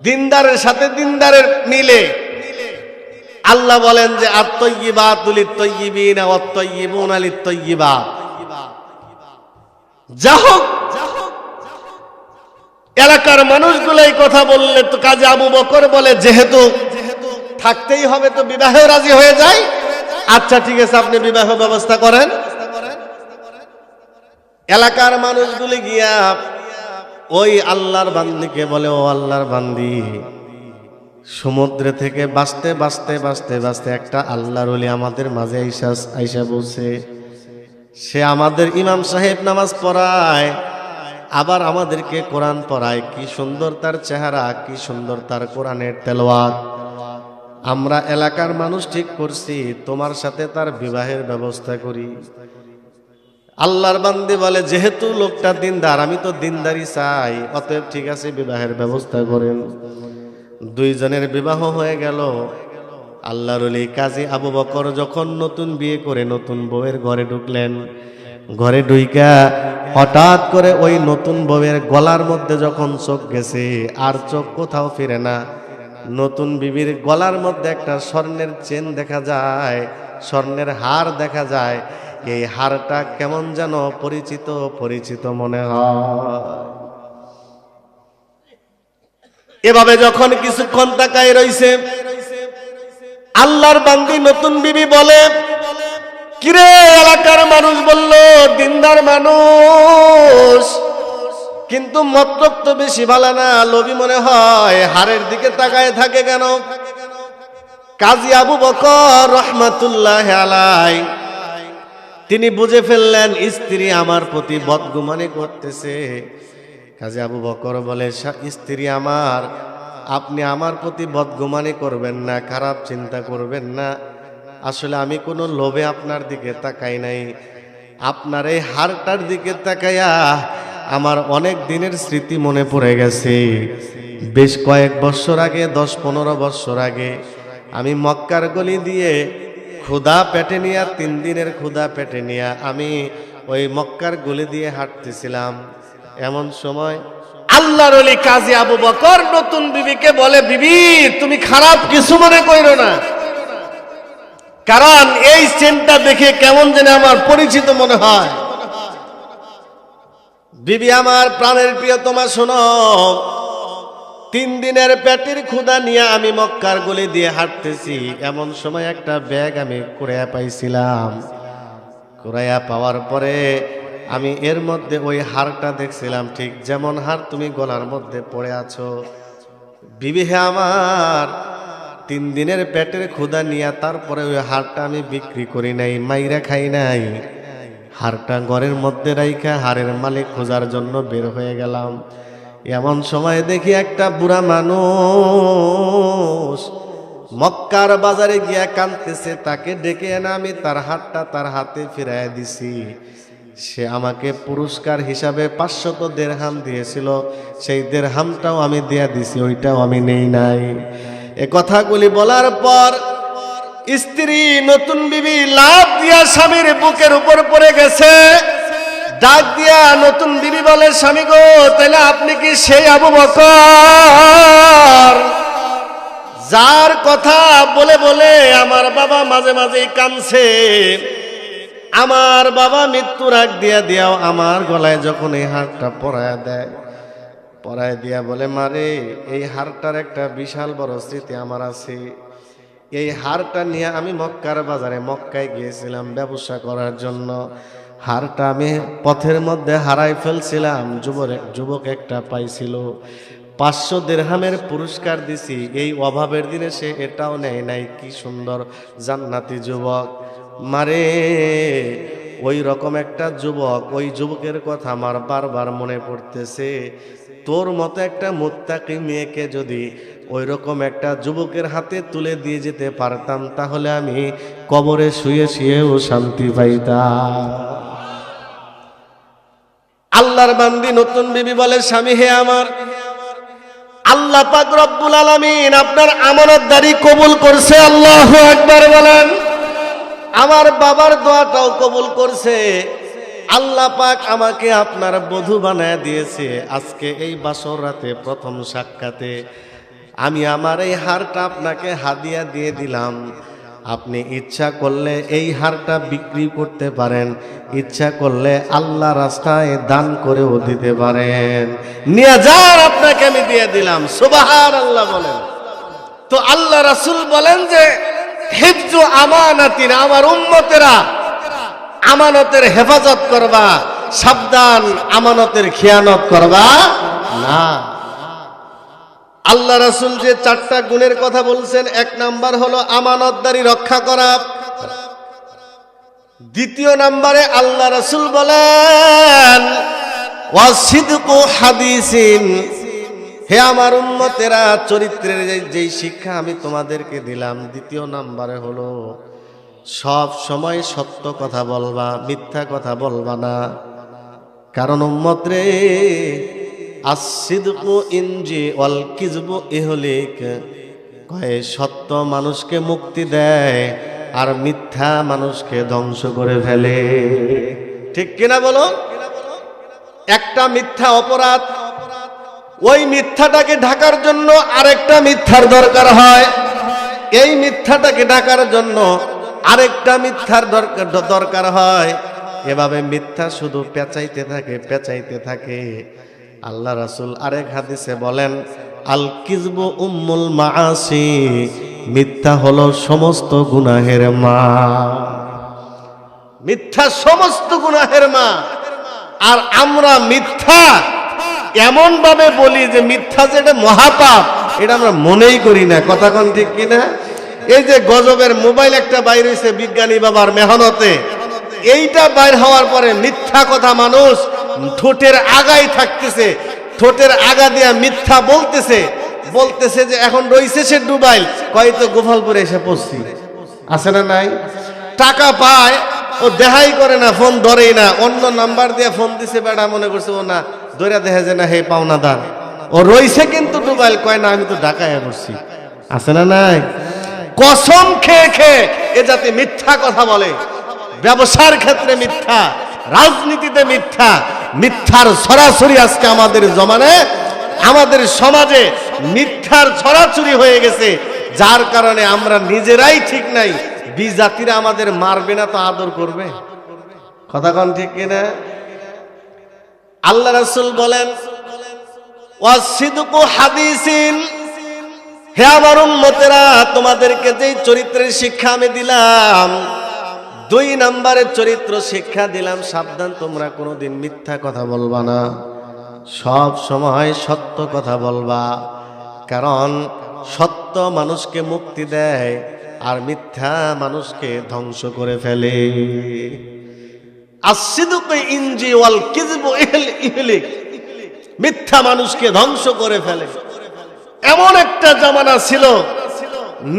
দিনদারের সাথে দিনদারের মিলে আল্লাহ বলেন যে আত-তাইয়্যিবাতু লিত-তাইয়্যিবিনা ওয়াত-তাইয়্যিবুনা লিত-তাইয়্যিবাত। যাহোক, এলাকার মানুষগুলো এই কথা বললে তো কাজী আবু বকর বলে, যেহেতু থাকতেই হবে তো বিবাহে রাজি হয়ে যায়। আচ্ছা ঠিক আছে, আপনি বিবাহ ব্যবস্থা করেন। এলাকার মানুষগুলি গিয়া ওই আল্লাহর বান্দিকে বলে, ও আল্লাহর বান্দি, সমুদ্রে থেকে বাঁচতে বাঁচতে বাঁচতে বাঁচতে একটা আল্লাহর ওলি আমাদের মাঝে আইসা বলছে। সে আমাদের ইমাম সাহেব নামাজ পড়ায়, আবার আমাদেরকে কোরআন পড়ায়। কি সুন্দর তার চেহারা, কি সুন্দর তার কোরআনের তেলাওয়াত। আমরা এলাকার মানুষ ঠিক করছি তোমার সাথে তার বিবাহের ব্যবস্থা করি। আল্লাহর বান্দি বলে, যেহেতু লোকটা দিনদার, আমি তো দিনদারি চাই, অতএব ঠিক আছে বিবাহের ব্যবস্থা করেন। দুইজনের বিবাহ হয়ে গেল। আল্লাহর ওলি কাজী আবু বকর যখন নতুন বিয়ে করে নতুন বউয়ের ঘরে ঢুকলেন, ঘরে ঢুইকা হঠাৎ করে ওই নতুন বউয়ের গলার মধ্যে যখন চোখ গেছে, আর চোখ কোথাও ফিরে না। নতুন বিবির গলার মধ্যে একটা স্বর্ণের চেন দেখা যায়, স্বর্ণের হার দেখা যায়। এই হারটা কেমন যেন পরিচিত পরিচিত মনে হয়। এভাবে যখন কিছুক্ষণ তাকায় রইছে, আল্লাহর বান্দি নতুন বিবি বলে, কিরে, এলাকার মানুষ বলল দিনদার মানুষ, কিন্তু মতলব তো বেশি ভালো না, লোভী মনে হয়, হারের দিকে তাকায় থাকে কেন? কাজী আবু বকর রহমাতুল্লাহ আলাইহি তিনি বুঝে ফেললেন স্ত্রী আমার প্রতি বদগুমানি করতেছে। কাজী আবু বকর বলে, স্ত্রী আমার, আপনি আমার প্রতি বদগুমানি করবেন না, খারাপ চিন্তা করবেন না। আসলে আমি কোনো লোভে আপনার দিকে তাকাই নাই। আপনার এই হারটার দিকে তাকাইয়া আমার অনেক দিনের স্মৃতি মনে পড়ে গেছে। বেশ কয়েক বছর আগে, 10-15 বছর আগে আমি মক্কার গলি দিয়ে ক্ষুধা পেটে নিয়া, 3 দিনের ক্ষুধা পেটে নিয়া আমি ওই মক্কার গলি দিয়ে হাঁটতেছিলাম। এমন সময় আল্লাহর ওলি কাজী আবু বকর নতুন বিবিকে বলে, বিবি তুমি খারাপ কিছু মনে কইরো না, কারণ এই চেনটা দেখে কেমন যেন আমার পরিচিত মনে হয়। বিবি আমার প্রাণের প্রিয়তমা, শোনো, দিনের পেটের ক্ষুধা নিয়ে আমি মক্কার গলি দিয়ে হাঁটতেছি, এমন সময় একটা ব্যাগ আমি কুড়াইয়া পাইছিলাম। কুড়াইয়া পাওয়ার পরে আমি এর মধ্যে ওই হারটা দেখছিলাম, ঠিক যেমন হার তুমি গলার মধ্যে পড়ে আছো। বিবি হে আমার, 3 দিনের পেটের ক্ষুধা নিয়ে তারপরে ওই হারটা আমি বিক্রি করি নাই, মাইরা খাই নাই। হারটা ঘরের মধ্যে রাইখা হারের মালিক খোঁজার জন্য বের হয়ে গেলাম। এমন সময় দেখি একটা বুড়া মানুষ মক্কার বাজারে গিয়া কাঁদতেছে। তাকে ডেকে এনে আমি তার হাতটা তার হাতে ফিরাইয়া দিছি। সে আমাকে পুরস্কার হিসাবে 500 দিরহাম দিয়েছিল, সেই দিরহামটাও আমি দিয়া দিছি, ওইটাও আমি নেই নাই। এ কথাগুলি বলার পর স্ত্রী নতুন বিবি লাফ দিয়া স্বামীর বুকের উপর পড়ে গেছে। ডাক দিয়া নতুন বিবি বলে, স্বামী গো, তাহলে আপনি কি সেই আবু বকর যার কথা বলে বলে আমার বাবা মাঝে মাঝে কাঁদছে? আমার বাবা মৃত্যুর আগ দিয়া দিয়াও আমার গলায় যখন এই হারটা পরায়া দেয়, পরায় দিয়া বলে, মারে, এই হারটার একটা বিশাল বড় স্মৃতি আমার আছে। এই হারটা নিয়ে আমি মক্কার বাজারে মক্কায় গিয়েছিলাম ব্যবসা করার জন্য। হারটা আমি পথের মধ্যে হারাই ফেলছিলাম। যুবক একটা পাইছিল, 500 দিরহামের পুরস্কার দিছি। এই অভাবের দিনে সে এটাও নেয় নাই। কি সুন্দর জান্নাতি যুবক। মারে, ওই রকম একটা যুবক, ওই যুবকের কথা আমার বারবার মনে পড়তেছে। তোর মতো একটা মুত্তাকি মেয়েকে যদি ওই রকম একটা যুবকের হাতে তুলে দিয়ে যেতে পারতাম, তাহলে আমি কবরে শুয়ে শুয়েও শান্তি পাইতাম। আল্লাহর বান্দি নতুন বিবি বলে, স্বামী হে আমার, আল্লাহ পাক রব্বুল আলামিন আপনার আমানতদারি কবুল করছে। আল্লাহু আকবার বলেন। আমার বাবার দোয়াটাও কবুল করছে। আল্লাহ পাক আমাকে আপনার বধূ বানায় দিয়েছে। আজকে এই বাসর রাতে প্রথম সাক্ষাতে আমি আমার এই হারটা আপনাকে হাদিয়া দিয়ে দিলাম। আপনি ইচ্ছা করলে এই হারটা বিক্রি করতে পারেন, ইচ্ছা করলে আল্লাহ রাস্তায় দান করেও দিতে পারেন। নিয়ে যান, আপনাকে আমি দিয়ে দিলাম। সুবহানাল্লাহ বলেন। তো আল্লাহ রাসূল বলেন যে হিফজু আমানাতিন, আমার উম্মতেরা আমানতের হেফাজত করবা, সাবধান, আমানতের খেয়ানত করবা না। আল্লাহ রাসূল যে 4টা গুণের কথা বলছেন, 1 নাম্বার হলো আমানতদারি রক্ষা করা। 2 নম্বরে আল্লাহ রাসূল বলেন ওয়াসিদকু হাদিসিন, হে আমার উম্মতেরা, চরিত্রের যেই শিক্ষা আমি তোমাদেরকে দিলাম। 2 নম্বরে হলো সব সময় সত্য কথা বলবা, মিথ্যা কথা বলবা না। কারণ উম্মত রে, আসিদকু ইনজি ওয়াল কিযবু ইহলিক, কয় সত্য মানুষকে মুক্তি দেয় আর মিথ্যা মানুষকে ধ্বংস করে ফেলে। ঠিক কিনা বলো? একটা মিথ্যা অপরাধ, ওই মিথ্যাটাকে ঢাকার জন্য আরেকটা মিথ্যার দরকার হয়। এই মিথ্যাটাকে ঢাকার জন্য আরেকটা মিথ্যার দরকার হয়। এভাবে মিথ্যা শুধু পেঁচাইতে থাকে, পেঁচাইতে থাকে। আল্লাহ রাসূল আরেক হাদিসে বলেন, আল কিযবু উম্মুল মাআসি, মিথ্যা হলো সমস্ত গুনাহের মা। মিথ্যা সমস্ত গুনাহের মা। আর আমরা মিথ্যা এমন ভাবে বলি যে মিথ্যা যেটা মহাপাপ, এটা আমরা মনেই করি না। কথা কোন ঠিক কিনা? এই যে গজবের মোবাইল একটা বাইর হয়েছে বিজ্ঞানী বাবার মেহনতে, এইটা বাইর হওয়ার পরে মিথ্যা কথা মানুষ ঠোঁটের আগায় থাকতেছে, ঠোঁটের আগা দিয়া মিথ্যা বলতেছে যে এখন রইছে সে ডুবাইল, কয়তো গোপালপুরে এসে পড়ছি। আছে না নাই? টাকা পায়, ও দেখাই করে না, ফোন ধরেই না, অন্য নাম্বার দিয়ে ফোন দিছে, বেড়া মনে করছে ও না ধরে দেখা যায় না, হে পাওনাদার, ও রইছে কিন্তু ডুবাইল, কয় না আমি তো ঢাকায় পড়ছি। আছে না নাই? কসম খেয়ে খেয়ে এ জাতি মিথ্যা কথা বলে। ব্যবসার ক্ষেত্রে মিথ্যা, রাজনীতিতে মিথ্যা, মিথ্যার ছড়াছড়ি আজকে আমাদের জমানায়, আমাদের সমাজে মিথ্যার ছড়াছড়ি হয়ে গেছে। যার কারণে আমরা নিজেরাই ঠিক নাই, বিজাতিরা আমাদের মারবে না তো আদর করবে। কথা কোন ঠিক কিনা? আল্লাহ রাসূল বলেন ওয়াসিদকু হাদিসিন, হে আমার উম্মতেরা, তোমাদেরকে যেই চরিত্রের শিক্ষা আমি দিলাম, 2 নম্বরের চরিত্র শিক্ষা দিলাম, সাবধান তোমরা কোনোদিন মিথ্যা কথা বলবা না, সব সময় সত্য কথা বলবা, কারণ সত্য মানুষকে মুক্তি দেয় আর মিথ্যা মানুষকে ধ্বংস করে ফেলে। আসিদকু ইনজি ওয়াল কিযবু ইহলিক, মিথ্যা মানুষকে ধ্বংস করে ফেলে। এমন একটা জামানা ছিল,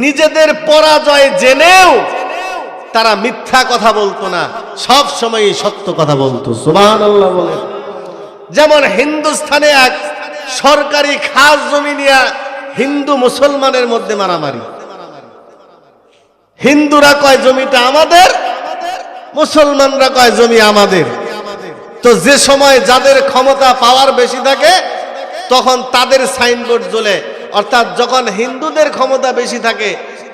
নিজেদের পরাজয় জেনেও তারা মিথ্যা কথা বলতো না, সব সময় সত্য কথা বলতো। সুবহানাল্লাহ বলে। যেমন হিন্দুস্তানে এক সরকারি খাস জমি নিয়ে হিন্দু মুসলমানের মধ্যে মারামারি। হিন্দুরা কয় জমিটা আমাদের, মুসলমানরা কয় জমি আমাদের। তো যে সময় যাদের ক্ষমতা পাওয়ার বেশি থাকে তখন তাদের সাইনবোর্ড জ্বলে, অর্থাৎ যখন হিন্দুদের ক্ষমতা বেশি থাকে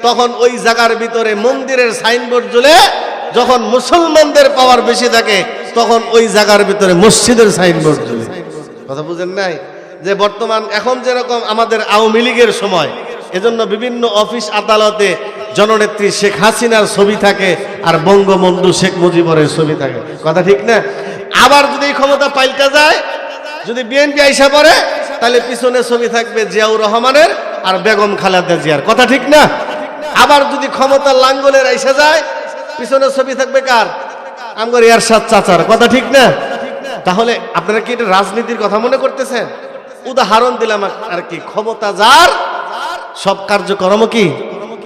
তখন ওই জায়গার ভিতরে মন্দিরের সাইনবোর্ড জ্বলে, যখন মুসলমানদের পাওয়ার বেশি থাকে তখন ওই জায়গার ভিতরে মসজিদের সাইনবোর্ড জ্বলে। কথা বুঝেন নাই? যে বর্তমান এখন যেরকম আমাদের আওয়ামী লীগের সময়, এজন্য বিভিন্ন অফিস আদালতে জননেত্রী শেখ হাসিনার ছবি থাকে আর বঙ্গবন্ধু শেখ মুজিবুরের ছবি থাকে। কথা ঠিক না? আবার যদি ক্ষমতা পাল্টা যায়, যদি বিএনপি আইসা পড়ে, তাহলে পিছনে ছবি থাকবে জিয়াউর রহমানের আর বেগম খালেদা জিয়ার। কথা ঠিক না? আবার যদি ক্ষমতা লাঙ্গলের আইসা যায়, পিছনে ছবি থাকবে কার? আমগর এরশাদ চাচার। কথা ঠিক না? তাহলে আপনারা কি এটা রাজনীতির কথা মনে করতেছেন? উদাহরণ দিলাম আর কি, ক্ষমতা যার সব কার্যক্রম কি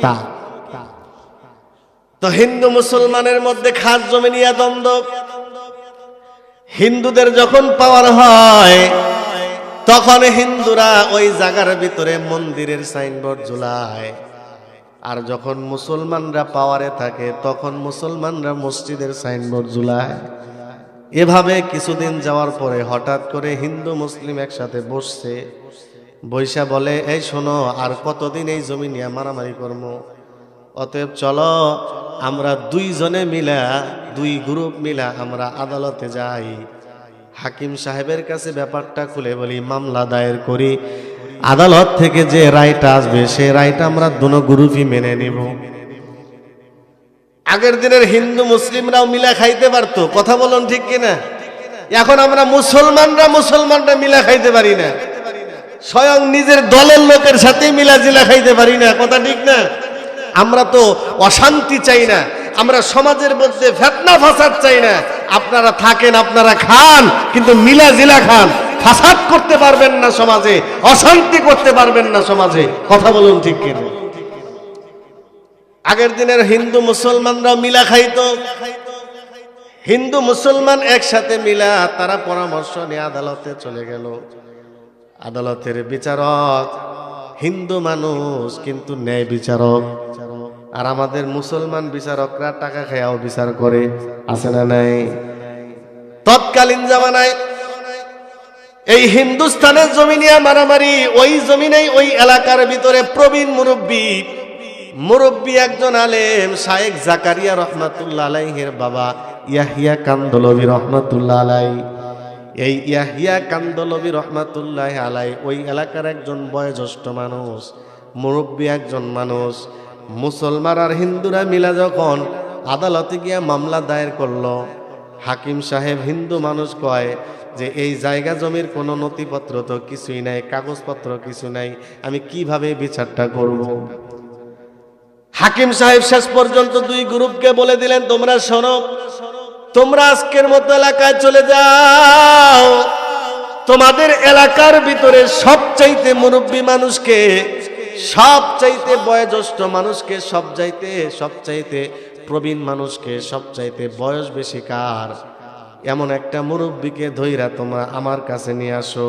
তা। তো হিন্দু মুসলমানের মধ্যে খাস জমি নিয়ে দ্বন্দ্ব। হিন্দুদের যখন পাওয়ার হয় তখন হিন্দুরা ওই জায়গার ভিতরে মন্দিরের সাইনবোর্ড ঝুলায়, আর যখন মুসলমানরা পাওয়ারে থাকে তখন মুসলমানরা মসজিদের সাইনবোর্ড ঝুলায়। এভাবে কিছুদিন যাওয়ার পরে হঠাৎ করে হিন্দু মুসলিম একসাথে বসছে, বৈশা বলে, এই শোনো, আর কতদিন এই জমি নিয়ে মারামারি করবো? অতএব চলো আমরা 2 জনে মিলা, 2 গ্রুপ মিলা আমরা আদালতে যাই, হাকিম সাহেবের কাছে ব্যাপারটা খুলে বলি, মামলা দায়ের করি, আদালত থেকে যে রায়টা আসবে সেই রায়টা আমরা দুনো গ্রুপই মেনে নিব। আগের দিনের হিন্দু মুসলিমরাও মিলা খাইতে পারতো। কথা বলুন ঠিক কিনা? এখন আমরা মুসলমানরা মিলা খাইতে পারি না, স্বয়ং নিজের দলের লোকের সাথে মিলা জিলা খাইতে পারি না। কথা ঠিক না? আমরা তো অশান্তি চাই না, আমরা সমাজের মধ্যে ফিতনা ফাসাদ চাই না। আপনারা থাকেন, আপনারা খান, কিন্তু মিলা জিলা খান, ফাসাদ করতে পারবেন না সমাজে, অশান্তি করতে পারবেন না সমাজে। কথা বলুন ঠিক কিনা? আগের দিনের হিন্দু মুসলমানরা মিলা খাইতো। হিন্দু মুসলমান একসাথে মিলা তারা পরামর্শ নিয়ে আদালতে চলে গেল। আদালতের বিচারক হিন্দু মানুষ, কিন্তু ন্যায় বিচারক। আর আমাদের মুসলমান বিচারকরা টাকা খায়াও বিচার করে, আছে না নাই? তৎকালীন জামানায় এই হিন্দুস্তানের জমি নিয়ে মারামারি, ওই জমিনেই ওই এলাকার ভিতরে প্রবীণ মুরব্বী একজন আলেম, শায়েখ জাকারিয়া রহমাতুল্লাহ আলাইহির বাবা ইয়াহিয়া কান্দলবী রহমাতুল্লাহ আলাই। এই ইয়াহিয়া কান্দলবী রহমাতুল্লাহ আলাই ওই এলাকার একজন বয়োজ্যেষ্ঠ মানুষ, মুরব্বী একজন মানুষ। মুসলমান আর হিন্দুরা মিলা যখন আদালতে গিয়া মামলা দায়ের করলো, হাকিম সাহেব হিন্দু মানুষ কয় যে এই জায়গা জমির কোনো নথিপত্র তো কিছুই নাই, কাগজপত্র কিছু নাই, আমি কিভাবে বিচারটা করব? হাকিম সাহেব শেষ পর্যন্ত 2 গ্রুপকে বলে দিলেন, তোমরা শোনো, তোমরা আজকের মতো এলাকায় চলে যাও, তোমাদের এলাকার ভিতরে সবচাইতে মুরব্বী মানুষকে, সবচাইতে বয়োজ্যেষ্ঠ মানুষকে, সবচাইতে প্রবীণ মানুষকে, সবচাইতে বয়স বেশি কার, এমন একটা মুরব্বীকে ধইরা তোমরা আমার কাছে নিয়ে আসো।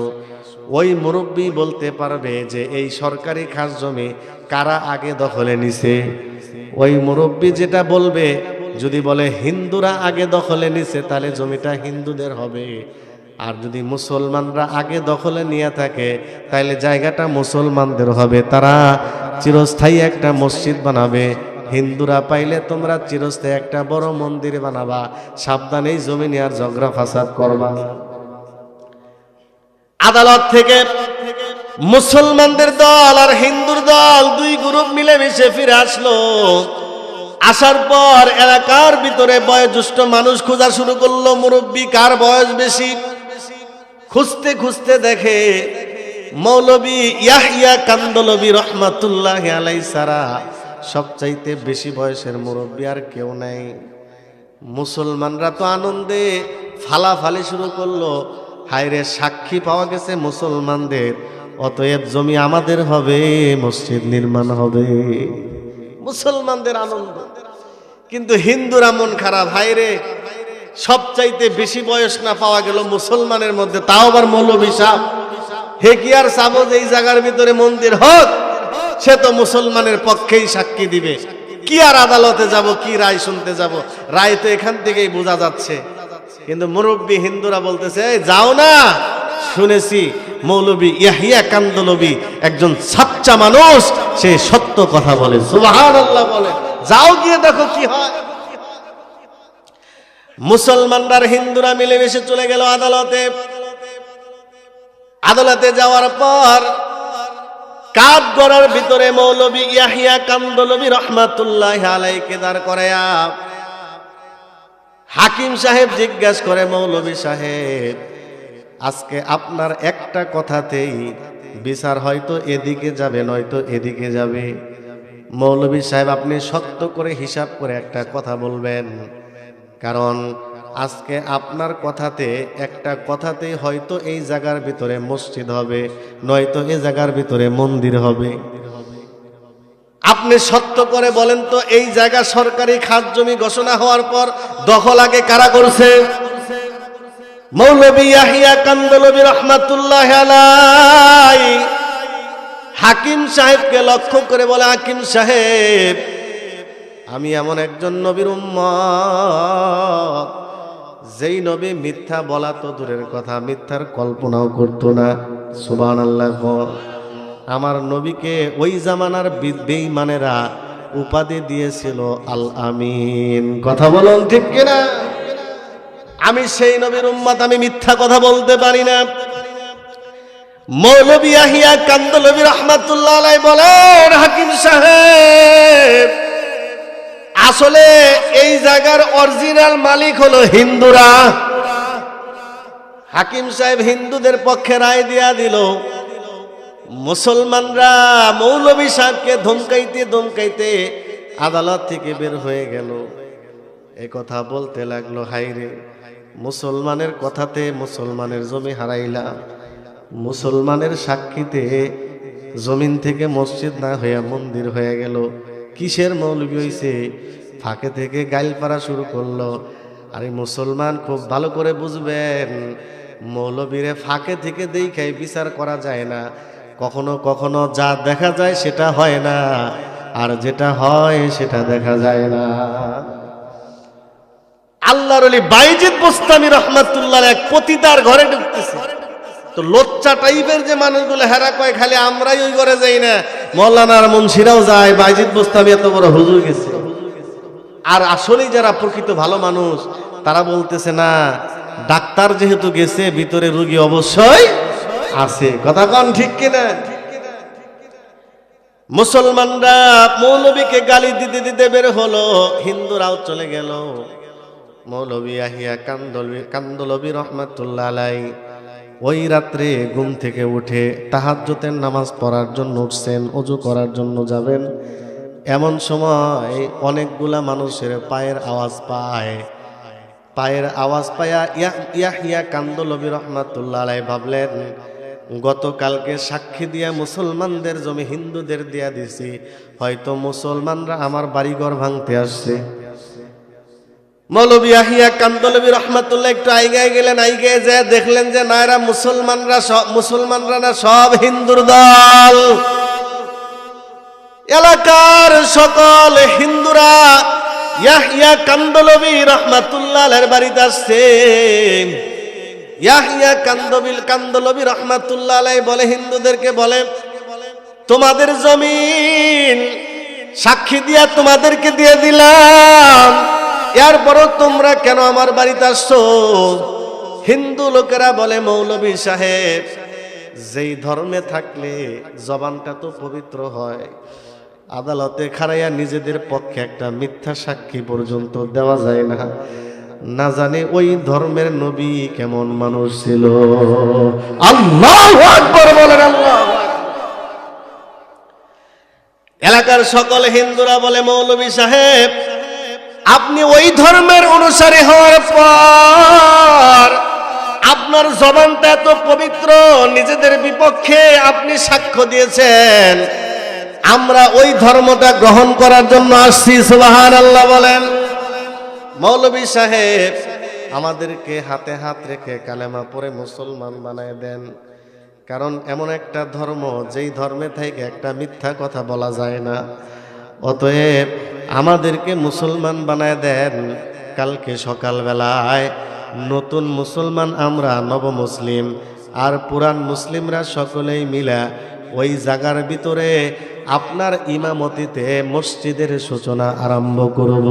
ওই মুরব্বী বলতে পারবে যে এই সরকারি খাস জমি কারা আগে দখলে নিছে। ওই মুরব্বী যেটা বলবে, যদি বলে হিন্দুরা আগে দখলে নিছে তাহলে জমিটা হিন্দুদের হবে, আর যদি মুসলমানরা আগে দখলে নিয়ে থাকে তাহলে জায়গাটা মুসলমানদের হবে, তারা চিরস্থায়ী একটা মসজিদ বানাবে। হিন্দুরা পাইলে তোমরা চিরস্থায়ী একটা বড় মন্দির বানাবা, সাবধানেই জমি নিয়ে আর ঝগড়া ফাসাদ করবা না। আদালত থেকে মুসলমানদের দল আর হিন্দুর দল দুই গ্রুপ মিলেমিশে ফিরে আসলো। আসার পর এলাকার ভিতরে বয়োজ্যেষ্ঠ মানুষ খোঁজা শুরু করলো, মুরব্বী কার বয়স বেশি। খুঁজতে খুঁজতে দেখে মৌলবী ইয়াহিয়া কান্দলবী রহমাতুল্লাহি আলাইহি সারা সবচাইতে বেশি বয়সের মুরব্বী আর কেউ নাই। মুসলমানরা তো আনন্দে ফালাফালি শুরু করলো, হায়রে সাক্ষী পাওয়া গেছে মুসলমানদের, অতএব জমি আমাদের হবে, মসজিদ নির্মাণ হবে। মুসলমানদের আনন্দ। কিন্তু হিন্দুরা মন খারাপ, হায়রে সবচাইতে বেশি বয়স না পাওয়া গেল মুসলমানের মধ্যে, তাও আবার মৌলবী সাহেব। হে কি আর চাবো যে এই জায়গার ভিতরে মন্দির হোক? সে তো মুসলমানের পক্ষেই সাক্ষী দিবে। কি আর আদালতে যাব, কি রায় শুনতে যাব? রায় তো এখান থেকেই বোঝা যাচ্ছে। কিন্তু মুরব্বী হিন্দুরা বলতেছে, যাও না, শুনেছি মৌলবী ইয়াহিয়া কান্দলবী একজন সাচ্চা মানুষ, সে সত্য কথা বলে, সুবহানাল্লাহ বলে, যাও গিয়ে দেখো কি হয়। মুসলমানরা হিন্দুরা মিলেমিশে চলে গেল আদালতে। আদালতে যাওয়ার পর কাঠগড়ার ভিতরে মৌলবী ইয়াহিয়া কান্দলবী রহমাতুল্লাহি আলাইহিকে দাঁড় করায়া হাকিম সাহেব জিজ্ঞাসা করে, মৌলবী সাহেব, আজকে আপনার একটা কথাতেই বিচার হয়তো এদিকে যাবে নয়তো এদিকে যাবে। মৌলবী সাহেব, আপনি সত্য করে হিসাব করে একটা কথা বলবেন, কারণ আজকে আপনার কথাতে একটা কথাতেই হয়তো এই জায়গার ভিতরে মসজিদ হবে, নয়তো এই জায়গার ভিতরে মন্দির হবে। আপনি সত্য করে বলেন তো, এই জায়গা সরকারি খাস জমি ঘোষণা হওয়ার পর দখল আগে কারা করছে? মৌলবী ইয়াহিয়া কান্দলবী রাহমাতুল্লাহি আলাইহি হাকিম সাহেবকে লক্ষ্য করে বলে, হাকিম সাহেব, আমি এমন একজন নবীর উম্মত, যেই নবী মিথ্যা বলা তো দূরের কথা, মিথ্যার কল্পনাও করতো না। সুবহানাল্লাহ। আমার নবীকে ওই জামানার বেঈমানেরা উপাধি দিয়েছিল আল আমিন। কথা বলুন ঠিক কিনা? আমি সেই নবীর উম্মত, আমি মিথ্যা কথা বলতে পারি না। মৌলবী ইয়াহিয়া কান্দলবী রাহমাতুল্লাহি আলাইহি বলেন, হাকিম সাহেব, আসলে এই জায়গার অরিজিনাল মালিক হলো হিন্দুরা। হাকিম সাহেব হিন্দুদের পক্ষে রায় দিয়া দিল। মুসলমানরা মৌলবী সাহেবকে ধমকাইতে ধমকাইতে আদালত থেকে বের হয়ে গেল। এই কথা বলতে লাগলো, হাইরে, মুসলমানের কথাতে মুসলমানের জমি হারাইলাম, মুসলমানের সাক্ষীতে জমিন থেকে মসজিদ না হয়ে মন্দির হয়ে গেল। কিসের মৌলবী হইছে? ফাঁকে থেকে গাইল পাড়া শুরু করলো। আরে মুসলমান, খুব ভালো করে বুঝবেন, মৌলবীরে ফাঁকে থেকে দেখাই বিচার করা যায় না। কখনো কখনো যা দেখা যায় সেটা হয় না, আর যেটা হয় সেটা দেখা যায় না। আল্লাহর ওলি বাইজিদ বোস্তামি রাহমাতুল্লাহ এক পতিতার ঘরে ঢুকতেছে, তো লোচ্চা টাইপের যে মানুষগুলো হেরা কয় খালি আমরাই ওই ঘরে যাই না, মৌলানার মুন্সিরাও যায়, বাইজিদ বোস্তামি এত বড় হুজুর গেছে। আর আসলেই যারা প্রকৃত ভালো মানুষ তারা বলতেছে, না, ডাক্তার যেহেতু গেছে, ভিতরে রোগী অবশ্যই আছে। কথা কন ঠিক কিনা? মুসলমানরা মৌলবীকে গালি দিতে দিতে বের হলো, হিন্দুরাও চলে গেল। মৌলবী ইয়াহিয়া কান্দলবী রাহমাতুল্লাহি আলাইহি ওই রাত্রে ঘুম থেকে উঠে তাহাজ্জুদের নামাজ পড়ার জন্য উঠছেন, ওযু করার জন্য যাবেন। এমন সময় অনেকগুলা মানুষের পায়ের আওয়াজ পায়। পায়ের আওয়াজ পায়া ইয়াহিয়া কান্দলবী রাহমাতুল্লাহি আলাইহি ভাবলেন, গতকালকে সাক্ষী দিয়া মুসলমানদের জমি হিন্দুদের দিয়া দিছি, হয়তো মুসলমানরা আমার বাড়িঘর ভাঙতে আসছে। মৌলবী ইয়াহিয়া কান্দলবী রাহমাতুল্লাহ একটু আইগায় গেলেন, আইগায় যায় দেখলেন যে না, এরা মুসলমানরা না, সব হিন্দুর দল। এলাকার সকল হিন্দুরা ইয়াহিয়া কান্দলবী রাহমাতুল্লাহর বাড়িতে আসছে। ইয়াহিয়া কান্দলবী রাহমাতুল্লাহ আলাইহি বলে, হিন্দুদেরকে বলে, তোমাদের জমিন সাক্ষী দিয়া তোমাদেরকে দিয়ে দিলাম, এরপরও তোমরা কেন আমার বাড়িতে আসছো? হিন্দু লোকেরা বলে, মৌলবী সাহেব, যেই ধর্মে থাকলে জবানটা তো পবিত্র হয়, আদালতে খাড়াইয়া নিজেদের পক্ষে একটা মিথ্যা সাক্ষী পর্যন্ত দেওয়া যায় না। না জানে ওই ধর্মের নবী কেমন মানুষ ছিল। আল্লাহু আকবার বলেন। আল্লাহু আকবার। এলাকার সকল হিন্দুরা বলে, মৌলভী সাহেব আপনি ওই ধর্মের অনুসারী হওয়ার পর আপনার জবানটা এত পবিত্র, নিজেদের বিপক্ষে আপনি সাক্ষ্য দিয়েছেন, আমরা ওই ধর্মটা গ্রহণ করার জন্য আসছি। সুবহানাল্লাহ বলেন। মৌলভী সাহেব আমাদেরকে হাতে হাত রেখে কালেমা পড়ে মুসলমান বানায় দেন, কারণ এমন একটা ধর্ম যেই ধর্মে থেকে একটা মিথ্যা কথা বলা যায় না। অতএব আমাদেরকে মুসলমান বানায় দেন। কালকে সকালবেলায় নতুন মুসলমান আমরা, নব মুসলিম আর পুরান মুসলিমরা সকলেই মিলা ওই জায়গার ভিতরে আপনার ইমামতিতে মসজিদের সূচনা আরম্ভ করব।